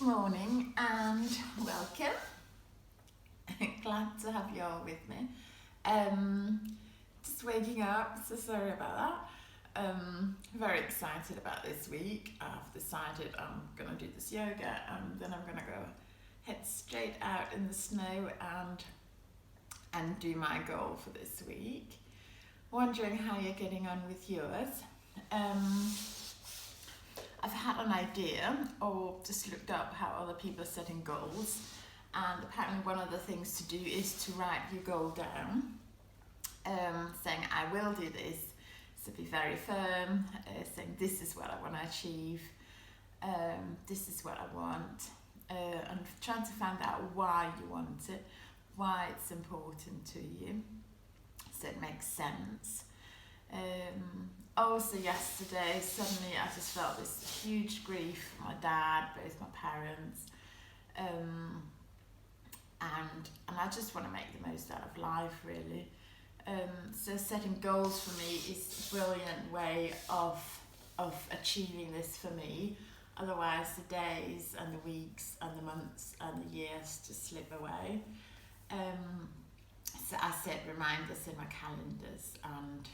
morning and welcome. Glad to have you all with me. Just waking up, so sorry about that. Very excited about this week. I've decided I'm going to do this yoga and then I'm going to go head straight out in the snow and do my goal for this week. Wondering how you're getting on with yours. I've had an idea or just looked up how other people are setting goals, and apparently one of the things to do is to write your goal down, saying I will do this, so be very firm, saying this is what I want to achieve, this is what I want, and trying to find out why you want it, why it's important to you, so it makes sense. Also yesterday, suddenly I just felt this huge grief for my dad, both my parents, and I just want to make the most out of life, really. So setting goals for me is a brilliant way of achieving this for me. Otherwise the days and the weeks and the months and the years just slip away. So I set reminders in my calendars and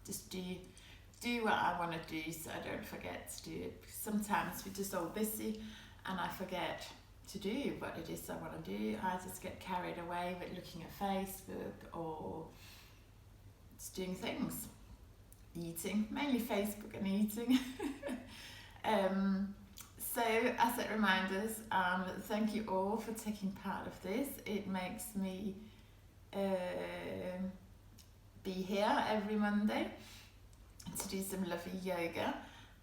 just do what I want to do so I don't forget to do it. Because sometimes we're just all busy and I forget to do what it is I want to do. I just get carried away with looking at Facebook or just doing things. Eating, mainly Facebook and eating. So I set reminders. Thank you all for taking part of this. It makes me be here every Monday to do some lovely yoga,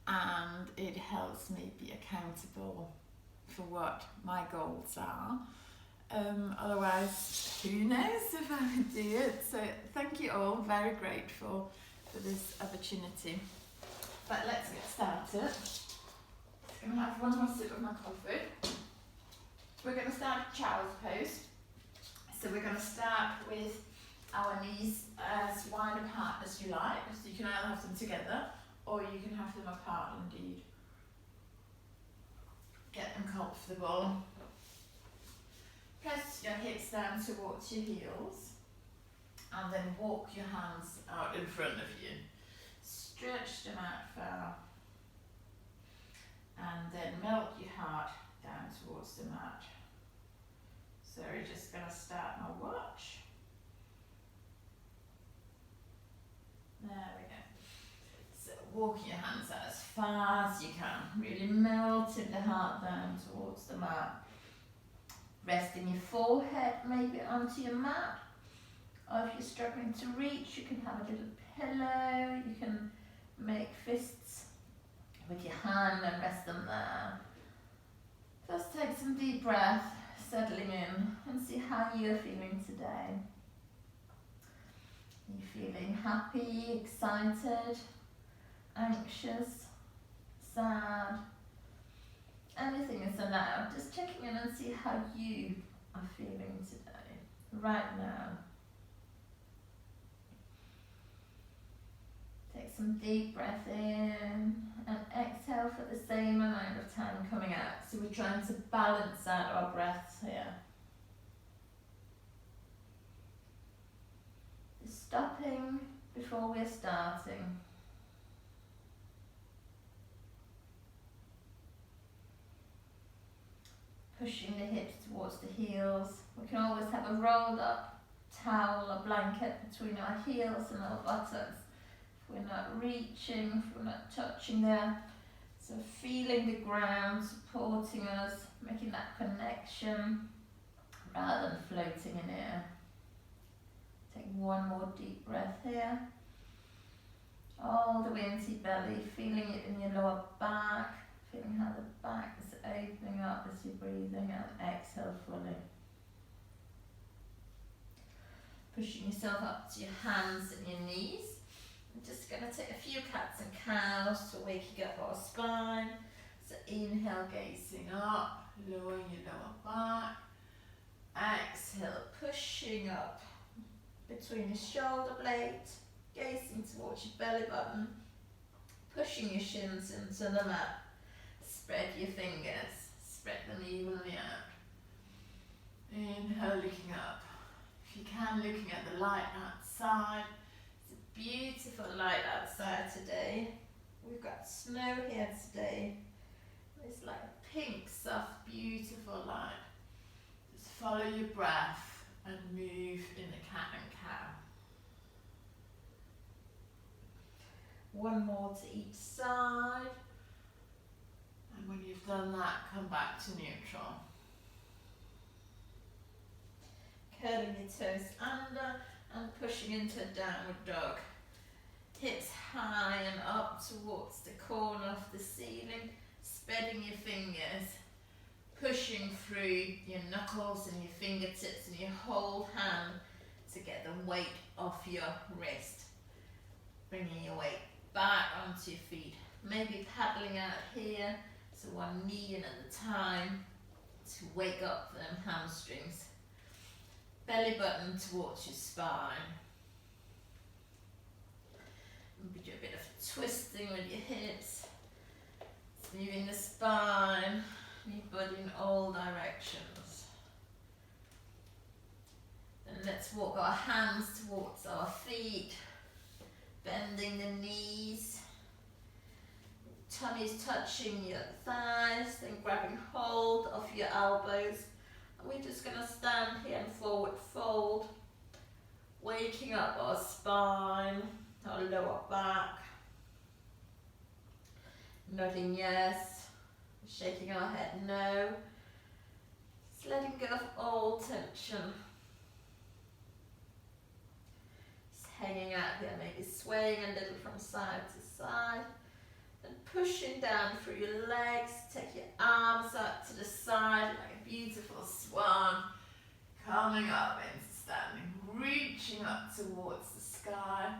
and it helps me be accountable for what my goals are. Otherwise, who knows if I would do it. So thank you all, very grateful for this opportunity. But let's get started. I'm going to have one more sip of my coffee. We're going to start child's pose. So we're going to start with our knees as wide apart as you like. So you can either have them together or you can have them apart indeed. Get them comfortable. Press your hips down towards your heels and then walk your hands out in front of you. Stretch them out far and then melt your heart down towards the mat. So we're just going to start my watch. There we go. So walk your hands out as far as you can, really melting the heart down towards the mat. Resting your forehead maybe onto your mat, or if you're struggling to reach, you can have a little pillow, you can make fists with your hand and rest them there. First take some deep breath, settling in, and see how you're feeling today. Are you feeling happy, excited, anxious, sad? Anything is allowed. Just checking in and see how you are feeling today, right now. Take some deep breath in and exhale for the same amount of time coming out. So we're trying to balance out our breaths here. Stopping before we're starting. Pushing the hips towards the heels. We can always have a rolled up towel or blanket between our heels and our buttocks. If we're not reaching, if we're not touching there. So feeling the ground supporting us, making that connection rather than floating in air. Take one more deep breath here. All the way into your belly, feeling it in your lower back, feeling how the back is opening up as you're breathing, and exhale fully. Pushing yourself up to your hands and your knees. I'm just going to take a few cats and cows to waking up our spine. So inhale, gazing up, lowering your lower back. Exhale, pushing up between your shoulder blades, gazing towards your belly button, pushing your shins into the mat. Spread your fingers, spread them evenly out. Inhale, looking up. If you can, looking at the light outside. It's a beautiful light outside today. We've got snow here today. It's like a pink, soft, beautiful light. Just follow your breath and move in the cat and cow. One more to each side. And when you've done that, come back to neutral. Curling your toes under and pushing into a downward dog. Hips high and up towards the corner of the ceiling. Spreading your fingers. Pushing through your knuckles and your fingertips and your whole hand to get the weight off your wrist. Bringing your weight back onto your feet. Maybe paddling out here, so one knee in at a time to wake up them hamstrings. Belly button towards your spine. And do a bit of twisting with your hips. It's moving the spine, your body in all directions. Then let's walk our hands towards our feet, bending the knees. Tummy's touching your thighs, then grabbing hold of your elbows. And we're just going to stand here and forward fold, waking up our spine, our lower back. Nodding yes, shaking our head no. Just letting go of all tension. Just hanging out here, maybe swaying a little from side to side. Then pushing down through your legs, take your arms up to the side like a beautiful swan. Coming up into standing, reaching up towards the sky.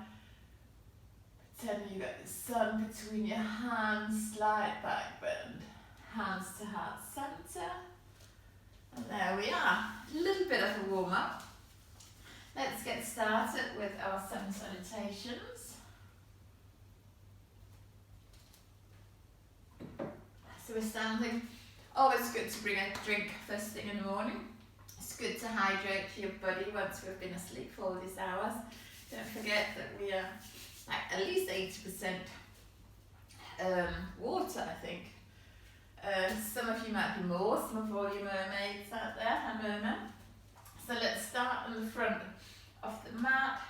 Pretend you got the sun between your hands, slight back bend. Hands to heart center. And there we are. A little bit of a warm up. Let's get started with our 7 salutations. So we're standing. Always good to bring a drink first thing in the morning. It's good to hydrate your body once we've been asleep for all these hours. Don't forget that we are like at least 80% water, I think. Some of you might be more, some of all you mermaids out there and mermen. So let's start on the front of the mat,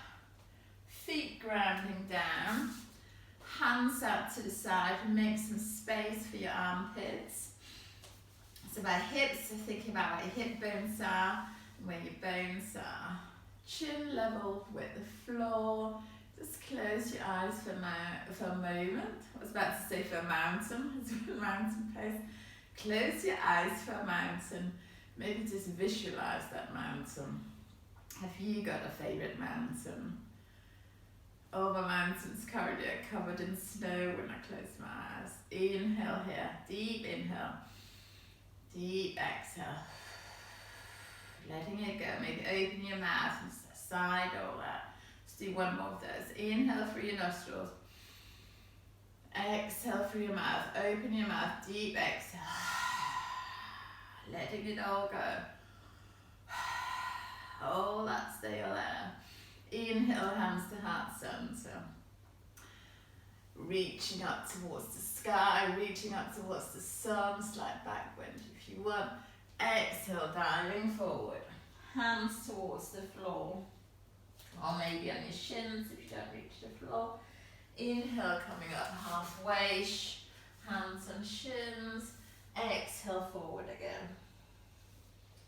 feet grounding down, hands out to the side and make some space for your armpits. So by hips, so thinking about where your hip bones are and where your bones are. Chin level with the floor. Just close your eyes for a moment. I was about to say for a mountain, it's a mountain pose. Close your eyes for a mountain. Maybe just visualize that mountain. Have you got a favourite mountain? All the mountains currently are covered in snow when I close my eyes. Inhale here, deep inhale. Deep exhale. Letting it go. Maybe open your mouth and side all that. Do one more of those. Inhale through your nostrils. Exhale through your mouth. Open your mouth. Deep exhale. Letting it all go. All that stay all there. Inhale, hands to heart center. Reaching up towards the sky. Reaching up towards the sun. Slight back bend if you want. Exhale, diving forward. Hands towards the floor. Or maybe on your shins if you don't reach the floor. Inhale, coming up halfway, hands on shins. Exhale, forward again.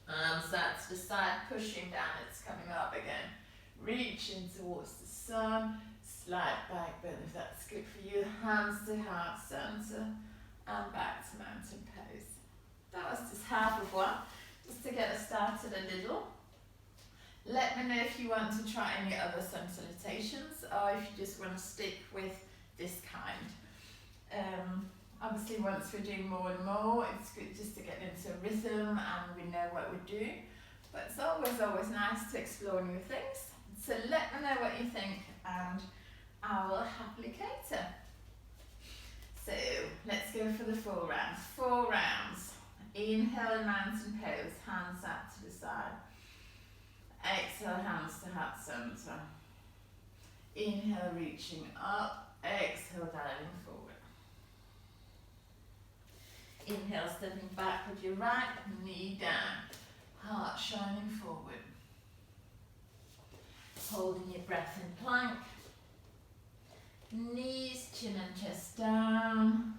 Arms out to the side, pushing down, it's coming up again. Reaching towards the sun, slight back bend if that's good for you. Hands to heart center, and back to mountain pose. That was just half of one, just to get us started a little. Let me know if you want to try any other sun salutations or if you just want to stick with this kind. Obviously once we're doing more and more, it's good just to get into a rhythm and we know what we're doing. But it's always nice to explore new things. So let me know what you think and I will happily cater. So So let's go for the 4 rounds. 4 rounds. Inhale in mountain pose, hands out to the side. Exhale, hands to heart center. Inhale, reaching up. Exhale, diving forward. Inhale, stepping back with your right knee down. Heart shining forward. Holding your breath in plank. Knees, chin and chest down.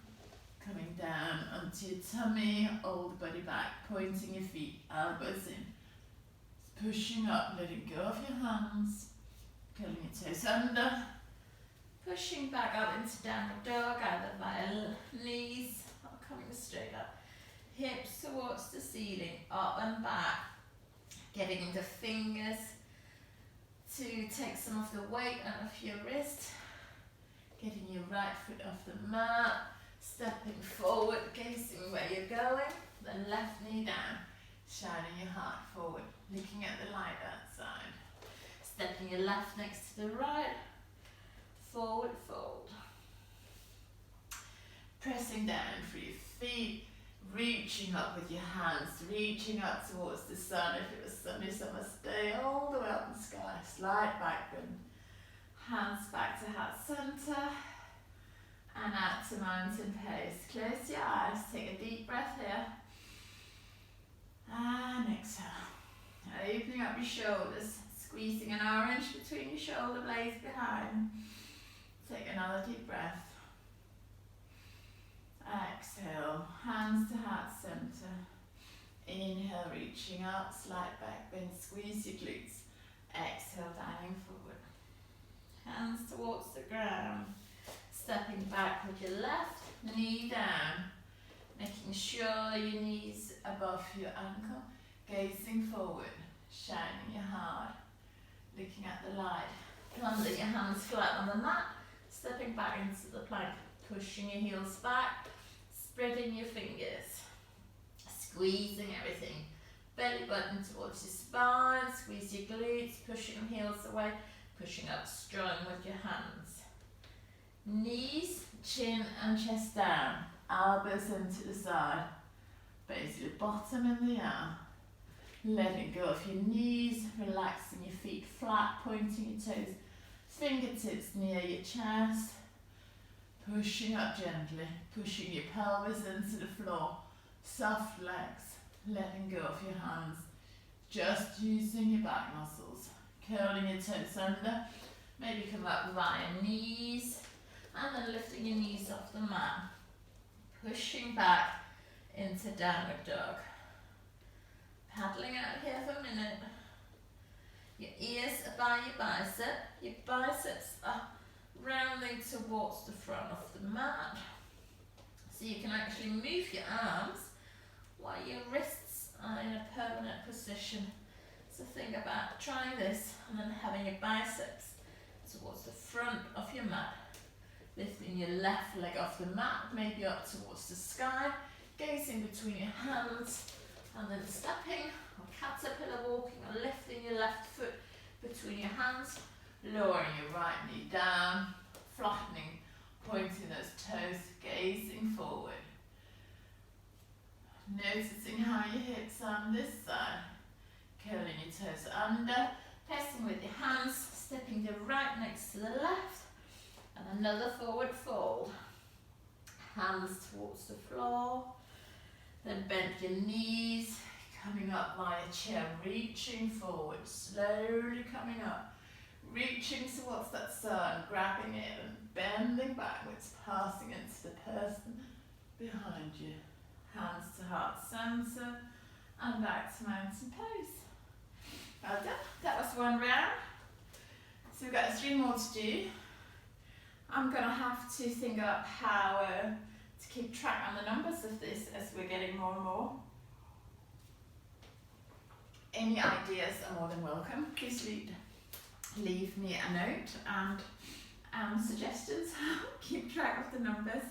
Coming down onto your tummy, old body back, pointing your feet, elbows in. Pushing up, letting go of your hands. Curling your toes under. Pushing back up into downward dog, either via knees or coming straight up. Hips towards the ceiling, up and back. Getting into fingers to take some of the weight out of your wrist. Getting your right foot off the mat. Stepping forward, gazing where you're going. Then left knee down, shining your heart forward, looking at the light outside. Stepping your left next to the right. Forward fold. Pressing down through your feet. Reaching up with your hands, reaching up towards the sun. If it was sunny summer, stay all the way up in the sky. Slight back bend. Hands back to heart center. And out to mountain pose. Close your eyes, take a deep breath here. And exhale. Opening up your shoulders, squeezing an orange between your shoulder blades behind. Take another deep breath. Exhale, hands to heart center. Inhale, reaching up, slight back bend, squeeze your glutes. Exhale, diving forward. Hands towards the ground. Stepping back with your left knee down. Making sure your knees above your ankle. Gazing forward, shining your heart. Looking at the light. Planting your hands flat on the mat. Stepping back into the plank. Pushing your heels back. Spreading your fingers, squeezing everything. Belly button towards your spine, squeeze your glutes, pushing heels away, pushing up strong with your hands. Knees, chin and chest down, elbows into the side, base your bottom in the air. Letting go of your knees, relaxing your feet flat, pointing your toes, fingertips near your chest. Pushing up gently, pushing your pelvis into the floor, soft legs, letting go of your hands, just using your back muscles, curling your toes under, maybe come up via knees, and then lifting your knees off the mat, pushing back into downward dog. Paddling out here for a minute. Your ears are by your biceps are rounding towards the front of the mat, so you can actually move your arms while your wrists are in a permanent position. So think about trying this and then having your biceps towards the front of your mat, lifting your left leg off the mat, maybe up towards the sky, gazing between your hands, and then stepping or caterpillar walking or lifting your left foot between your hands. Lowering your right knee down, flattening, pointing those toes, gazing forward. Noticing how your hips are on this side. Curling your toes under, pressing with your hands, stepping the right next to the left, and another forward fold. Hands towards the floor, then bend your knees, coming up via chair, reaching forward, slowly coming up. Reaching towards that sun, grabbing it and bending backwards, passing into the person behind you. Hands to heart center and back to mountain pose. Well done. That was 1 round. So we've got 3 more to do. I'm going to have to think up how to keep track on the numbers of this as we're getting more and more. Any ideas are more than welcome. Please leave me a note and suggestions. Keep track of the numbers.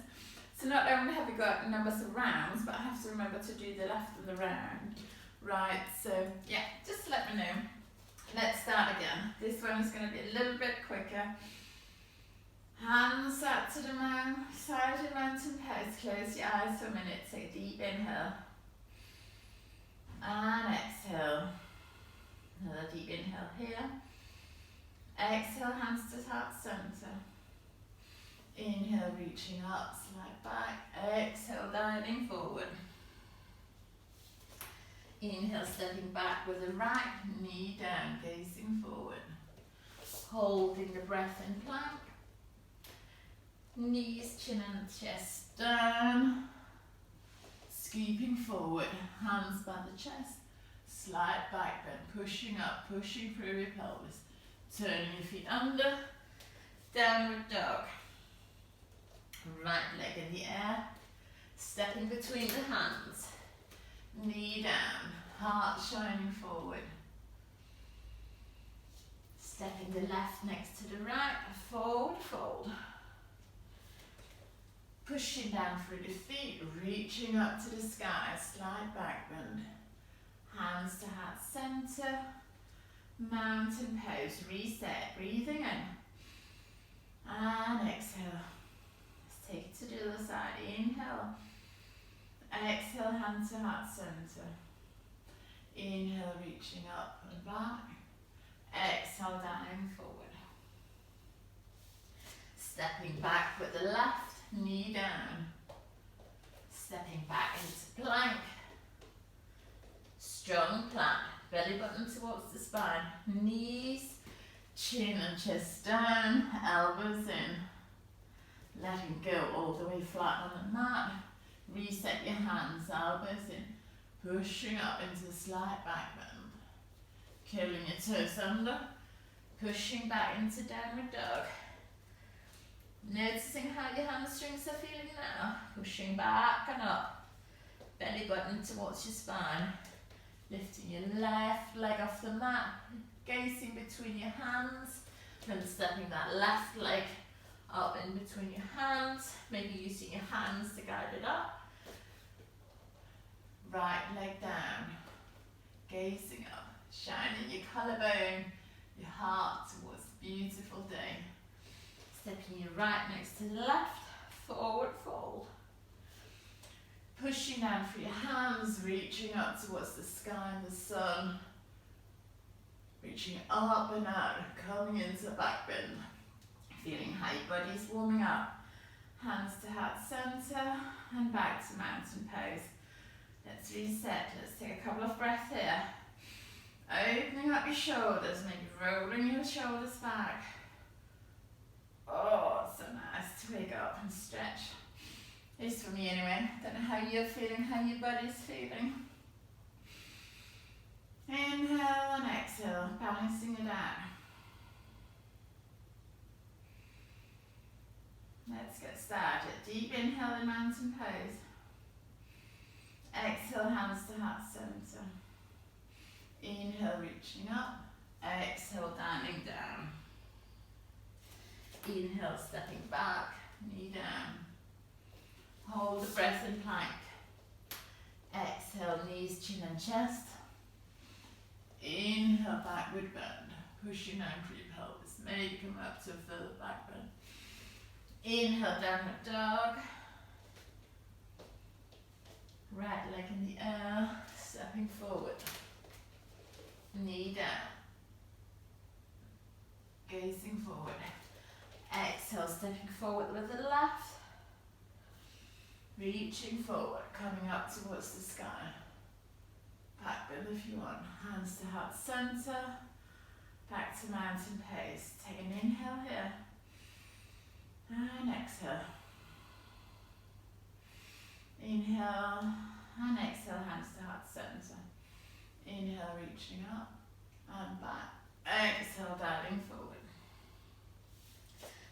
So not only have we got numbers of rounds, but I have to remember to do the left of the round. Right, so yeah, just let me know. Let's start again. This one is going to be a little bit quicker. Hands up to the side of the mountain pose. Close your eyes for a minute. Take a deep inhale. And exhale. Another deep inhale here. Exhale, hands to heart center. Inhale, reaching up, slide back. Exhale, diving forward. Inhale, stepping back with the right knee down, gazing forward. Holding the breath in plank. Knees, chin and chest down. Scooping forward, hands by the chest. Slide back, then pushing up, pushing through your pelvis. Turning your feet under. Downward dog. Right leg in the air. Stepping between the hands. Knee down, heart shining forward. Stepping the left next to the right, forward fold. Pushing down through the feet, reaching up to the sky, slide back bend. Hands to heart center, mountain pose, reset, breathing in. And exhale. Let's take it to the other side, inhale. Exhale, hand to heart center. Inhale, reaching up and back. Exhale, diving forward. Stepping back with the left knee down. Stepping back into plank. Strong plank. Belly button towards the spine. Knees, chin and chest down. Elbows in. Letting go all the way flat on the mat. Reset your hands, elbows in, pushing up into slight back bend. Curling your toes under, pushing back into downward dog. Noticing how your hamstrings are feeling now. Pushing back and up. Belly button towards your spine. Lifting your left leg off the mat, gazing between your hands, then stepping that left leg up in between your hands, maybe using your hands to guide it up. Right leg down, gazing up, shining your collarbone, your heart towards a beautiful day. Stepping your right next to the left, forward fold. Pushing down through your hands, reaching up towards the sky and the sun. Reaching up and out, coming into back bend. Feeling how your body's warming up. Hands to heart center and back to mountain pose. Let's reset. Let's take a couple of breaths here. Opening up your shoulders, maybe rolling your shoulders back. Oh, it's so nice to wake up and stretch. It's for me anyway. Don't know how you're feeling, how your body's feeling. Inhale and exhale, balancing it out. Let's get started. Deep inhale in mountain pose. Exhale, hands to heart center. Inhale, reaching up. Exhale, diving down. Inhale, stepping back, knee down. Hold the breath in plank. Exhale, knees, chin and chest. Inhale, backward bend. Pushing down through your pelvis. Maybe come up to a further back bend. Inhale, downward dog. Right leg in the air, stepping forward. Knee down. Gazing forward. Exhale, stepping forward with the left. Reaching forward, coming up towards the sky. Back bend if you want. Hands to heart center. Back to mountain pose. Take an inhale here. And exhale. Inhale and exhale, hands to heart center. Inhale, reaching up and back. Exhale, diving forward.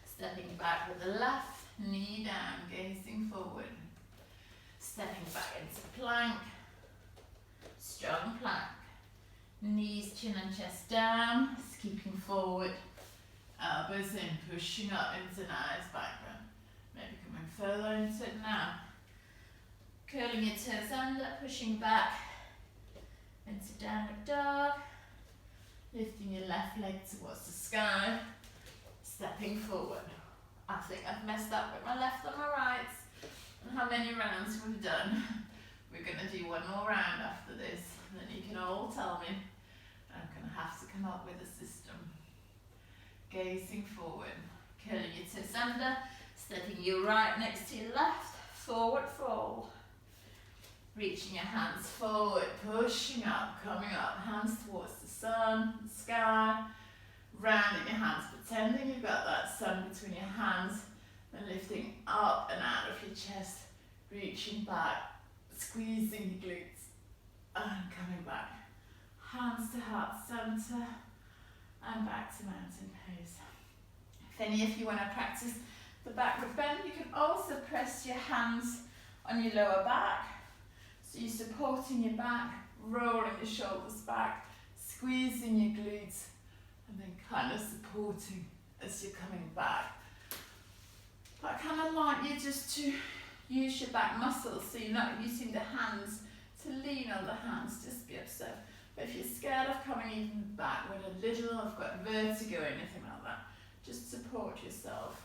Stepping back with the left knee down, gazing forward. Stepping back into plank. Strong plank. Knees, chin and chest down, keeping forward. Elbows in, pushing up into nice back bend. Maybe coming further into it now. Curling your toes under, pushing back into downward dog. Lifting your left leg towards the sky. Stepping forward. I think I've messed up with my left and my right. And how many rounds we've done. We're going to do one more round after this. And then you can all tell me. I'm going to have to come up with a system. Gazing forward. Curling your toes under. Stepping your right next to your left. Forward fold. Reaching your hands forward. Pushing up. Coming up. Hands towards the sun, the sky. Rounding your hands. Pretending you've got that sun between your hands. And lifting up and out of your chest. Reaching back. Squeezing your glutes. And coming back. Hands to heart center. And back to mountain pose. If any of you want to practice the backward bend, you can also press your hands on your lower back. So you're supporting your back, rolling your shoulders back, squeezing your glutes, and then kind of supporting as you're coming back. I kind of like you just to use your back muscles, so you're not using the hands to lean on the hands, just be observed. But if you're scared of coming even backward a little, I've got vertigo or anything like that, just support yourself.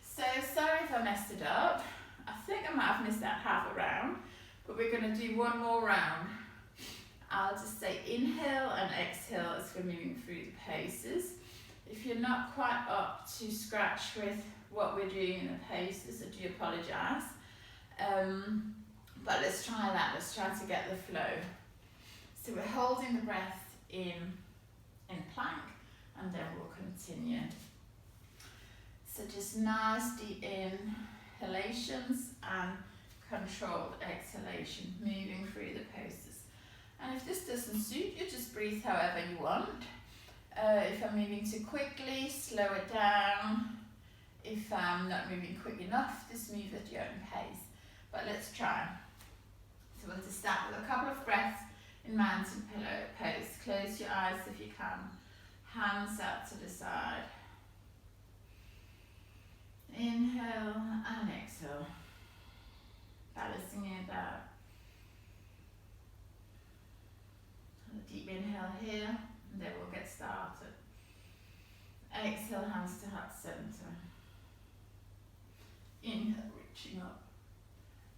So, sorry if I messed it up. I think I might have missed out half a round, but we're going to do one more round. I'll just say inhale and exhale as we're moving through the paces. If you're not quite up to scratch with what we're doing in the paces, I do apologise. But let's try that. Let's try to get the flow. So we're holding the breath in plank, and then we'll continue. So just nice deep inhalations and controlled exhalation, moving through the poses. And if this doesn't suit you, just breathe however you want. If I'm moving too quickly, slow it down. If I'm not moving quick enough, just move at your own pace. But let's try. So we'll just start with a couple of breaths in mountain pillow pose. Close your eyes if you can. Hands out to the side. Inhale and exhale. Balancing it out. A deep inhale here, and then we'll get started. Exhale, hands to heart center. Inhale, reaching up.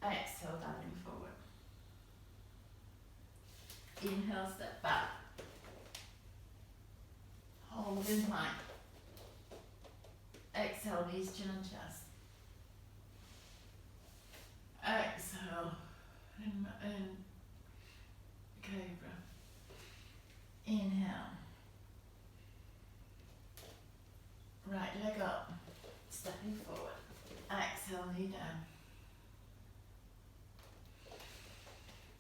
Exhale, diving forward. Inhale, step back. Hold in plank. Exhale, knees, chin and chest. Exhale, in cobra. Inhale. Right leg up, stepping forward. Exhale, knee down.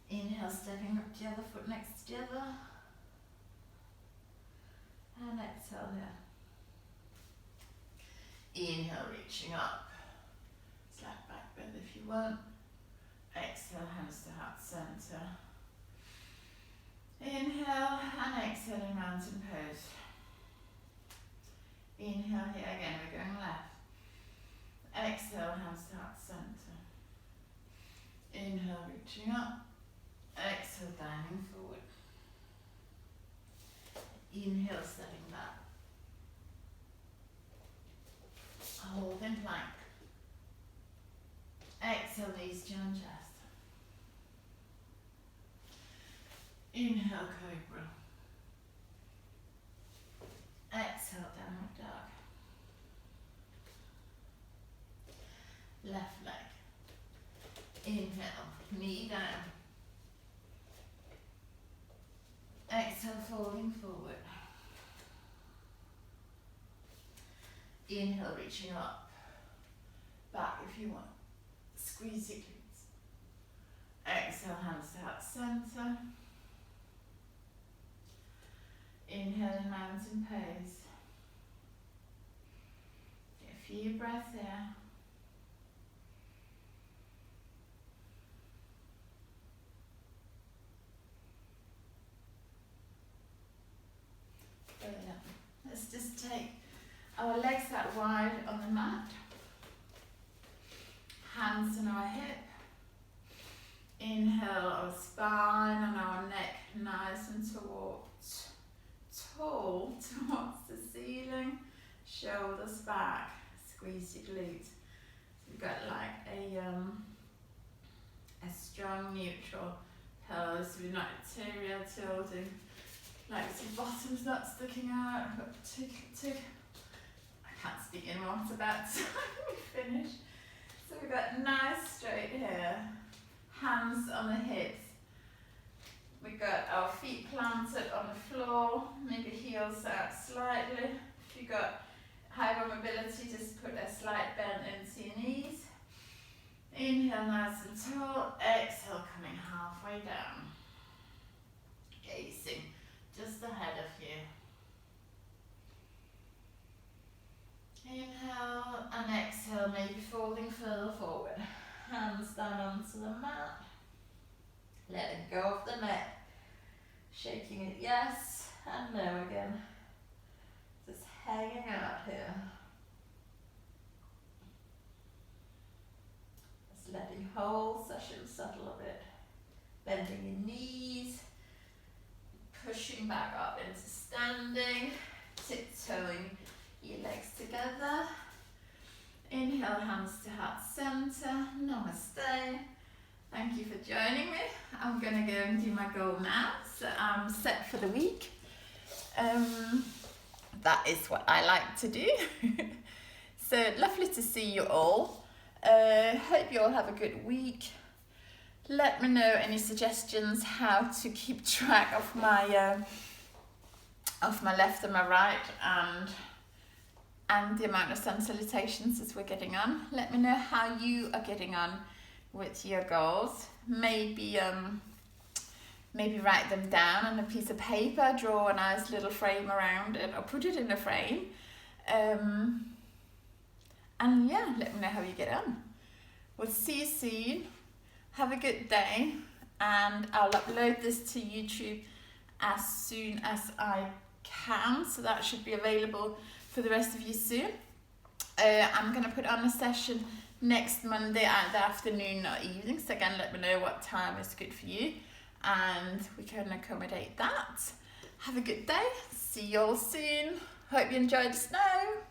Inhale, stepping up to the other foot next to the other. And exhale here. Inhale, reaching up. Slight back bend if you want. Exhale, hands to heart center. Inhale and exhale in mountain pose. Inhale here again, we're going left. Exhale, hands to heart center. Inhale, reaching up. Exhale, diving forward. Inhale, stepping back. Hold in plank. Exhale, knees, chin and chest. Inhale, cobra. Exhale, downward dog. Left leg. Inhale, knee down. Exhale, folding forward. Inhale, reaching up. Back if you want. Squeeze your glutes. Exhale, hands to heart center. Inhale in mountain pose. Get a few breaths here. Brilliant. Let's just take our legs out wide on the mat. Hands on our hip. Inhale, our spine and our neck nice and tall towards the ceiling. Shoulders back. squeeze your glutes. So we've got like a strong neutral pose. We're not arterial tilting, like the bottom's not sticking out. We've got tick. I can't speak anymore, it's about time we finish. So we've got nice straight here, hands on the hips. We've got our feet planted on the floor, maybe heels out slightly. If you've got high mobility, just put a slight bend into your knees. Inhale nice and tall, exhale coming halfway down. Gazing just ahead of you. Inhale and exhale, maybe folding further forward. Hands down onto the mat. Letting go of the neck. Shaking it yes and no again. Just hanging out here. Just letting whole session settle a bit. Bending your knees. Pushing back up into standing. Tiptoeing your legs together. Inhale, hands to heart center. Namaste. Thank you for joining me. I'm going to go and do my goal now. So I'm set for the week. That is what I like to do. So lovely to see you all. Hope you all have a good week. Let me know any suggestions how to keep track of my left and my right and the amount of sun salutations as we're getting on. Let me know how you are getting on with your goals. Maybe write them down on a piece of paper, draw a nice little frame around it, or put it in a frame. And yeah, let me know how you get on. We'll see you soon. Have a good day, and I'll upload this to YouTube as soon as I can, so that should be available for the rest of you soon. I'm going to put on a session next Monday at the afternoon or evening, so again let me know what time is good for you and we can accommodate that. Have a good day, see you all soon, hope you enjoyed the snow.